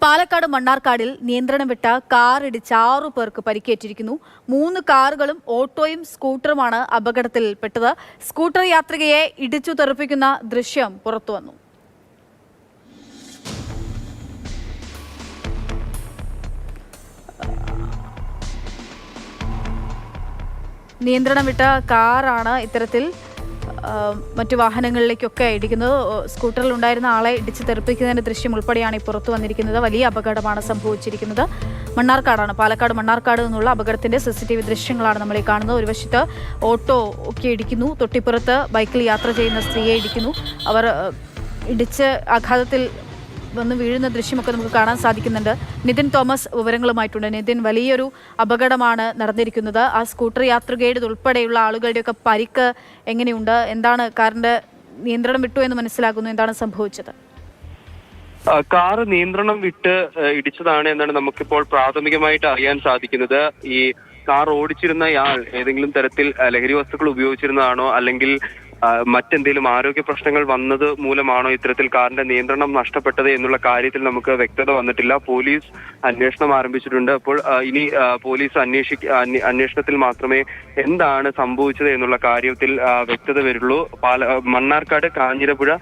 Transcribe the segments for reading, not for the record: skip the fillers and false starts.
പാലക്കാട് മണ്ണാർക്കാടിൽ നിയന്ത്രണം വിട്ട കാർ ഇടിച്ച് 6 പേർക്ക് പരിക്കേറ്റിരിക്കുന്നു. 3 കാറുകളും ഓട്ടോയും സ്കൂട്ടറുമാണ് അപകടത്തിൽപ്പെട്ടത്. സ്കൂട്ടർ യാത്രികയെ ഇടിച്ചു തെറിപ്പിക്കുന്ന ദൃശ്യം പുറത്തുവന്നു. നിയന്ത്രണം വിട്ട കാറാണ് ഇത്തരത്തിൽ മറ്റു വാഹനങ്ങളിലേക്കൊക്കെ ഇടിക്കുന്നത്. സ്കൂട്ടറിൽ ഉണ്ടായിരുന്ന ആളെ ഇടിച്ച് തെറിപ്പിക്കുന്നതിൻ്റെ ദൃശ്യം ഉൾപ്പെടെയാണ് ഈ പുറത്തു വന്നിരിക്കുന്നത്. വലിയ അപകടമാണ് സംഭവിച്ചിരിക്കുന്നത്. മണ്ണാർക്കാടാണ്, പാലക്കാട് മണ്ണാർക്കാട് നിന്നുള്ള അപകടത്തിൻ്റെ CCTV ദൃശ്യങ്ങളാണ് നമ്മൾ ഈ കാണുന്നത്. ഒരു വശത്ത് ഓട്ടോ ഒക്കെ ഇടിക്കുന്നു, തൊട്ടിപ്പുറത്ത് ബൈക്കിൽ യാത്ര ചെയ്യുന്ന സ്ത്രീയെ ഇടിക്കുന്നു. അവർ ഇടിച്ച് ആഘാതത്തിൽ വന്ന് വീഴുന്ന ദൃശ്യമൊക്കെ നമുക്ക് കാണാൻ സാധിക്കുന്നുണ്ട്. നിതിൻ തോമസ് വിവരങ്ങളുമായിട്ടുണ്ട്. നിതിൻ, വലിയൊരു അപകടമാണ് നടന്നിരിക്കുന്നത്. ആ സ്കൂട്ടർ യാത്രികയുടെ ഉൾപ്പെടെയുള്ള ആളുകളുടെയൊക്കെ പരിക്ക് എങ്ങനെയുണ്ട്? എന്താണ് കാറിന്റെ നിയന്ത്രണം വിട്ടു എന്ന് മനസ്സിലാകുന്നു? എന്താണ് സംഭവിച്ചത്? കാറ് നിയന്ത്രണം വിട്ട് ഇടിച്ചതാണ് എന്നാണ് നമുക്കിപ്പോൾ പ്രാഥമികമായിട്ട് അറിയാൻ സാധിക്കുന്നത്. ഈ കാർ ഓടിച്ചിരുന്നയാൾ ഏതെങ്കിലും തരത്തിൽ ലഹരി വസ്തുക്കൾ ഉപയോഗിച്ചിരുന്നതാണോ അല്ലെങ്കിൽ മറ്റെന്തെങ്കിലും ആരോഗ്യ പ്രശ്നങ്ങൾ വന്നത് മൂലമാണോ ഇത്തരത്തിൽ കാറിന്റെ നിയന്ത്രണം നഷ്ടപ്പെട്ടത് എന്നുള്ള കാര്യത്തിൽ നമുക്ക് വ്യക്തത വന്നിട്ടില്ല. പോലീസ് അന്വേഷണം ആരംഭിച്ചിട്ടുണ്ട്. അപ്പോൾ ഇനി പോലീസ് അന്വേഷണത്തിൽ മാത്രമേ എന്താണ് സംഭവിച്ചത് എന്നുള്ള കാര്യത്തിൽ വ്യക്തത വരുള്ളൂ. മണ്ണാർക്കാട് കാഞ്ഞിരപ്പുഴ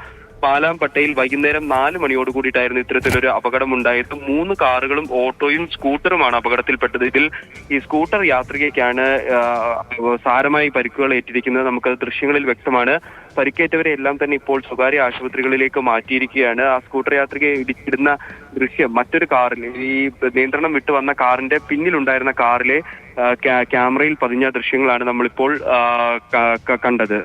പാലാംപട്ടയിൽ വൈകുന്നേരം 4 മണിയോട് കൂടിയിട്ടായിരുന്നു ഇത്തരത്തിലൊരു അപകടമുണ്ടായത്. 3 കാറുകളും ഓട്ടോയും സ്കൂട്ടറുമാണ് അപകടത്തിൽപ്പെട്ടത്. ഇതിൽ ഈ സ്കൂട്ടർ യാത്രികയ്ക്കാണ് സാരമായി പരിക്കുകൾ ഏറ്റിരിക്കുന്നത്. നമുക്കത് ദൃശ്യങ്ങളിൽ വ്യക്തമാണ്. പരിക്കേറ്റവരെ എല്ലാം തന്നെ ഇപ്പോൾ സ്വകാര്യ ആശുപത്രികളിലേക്ക് മാറ്റിയിരിക്കുകയാണ്. ആ സ്കൂട്ടർ യാത്രികയെ ഇടിച്ചിടുന്ന ദൃശ്യം മറ്റൊരു കാറിൽ, ഈ നിയന്ത്രണം വിട്ടു വന്ന കാറിന്റെ പിന്നിലുണ്ടായിരുന്ന കാറിലെ ക്യാമറയിൽ പതിഞ്ഞ ദൃശ്യങ്ങളാണ് നമ്മളിപ്പോൾ കണ്ടത്.